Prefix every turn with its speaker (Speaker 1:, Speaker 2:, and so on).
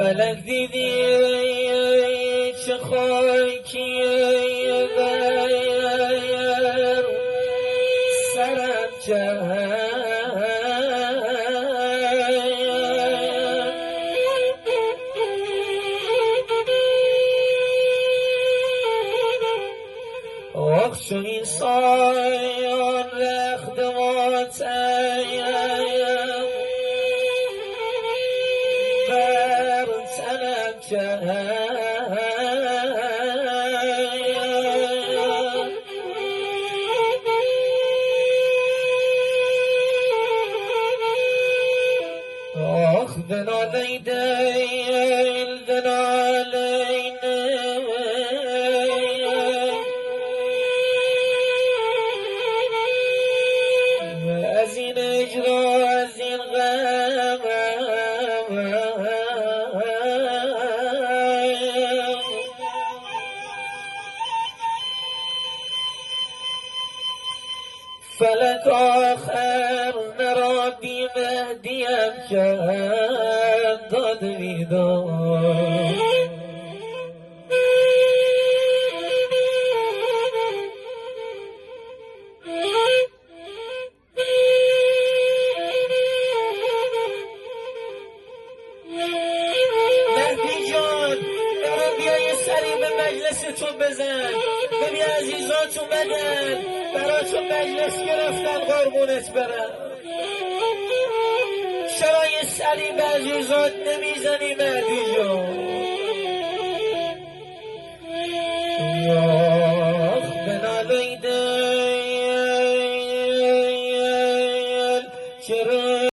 Speaker 1: فلک دیدی چه خاکیه بر سرم جهان آخ چون این سایان رخت ماتم بر تنم جهان آخ بنادی دیل بنالینه از این اجرا از این غم فلک آخر مرا بی مهدیم کرد داد بیداد مهدی جان برو بیا یه سری به مجلستون بزن ببین عزیزات اومدن براتون مجلس گرفتن قربونت برم چرا یه سری به عزیزات نمیزنی مهدی جان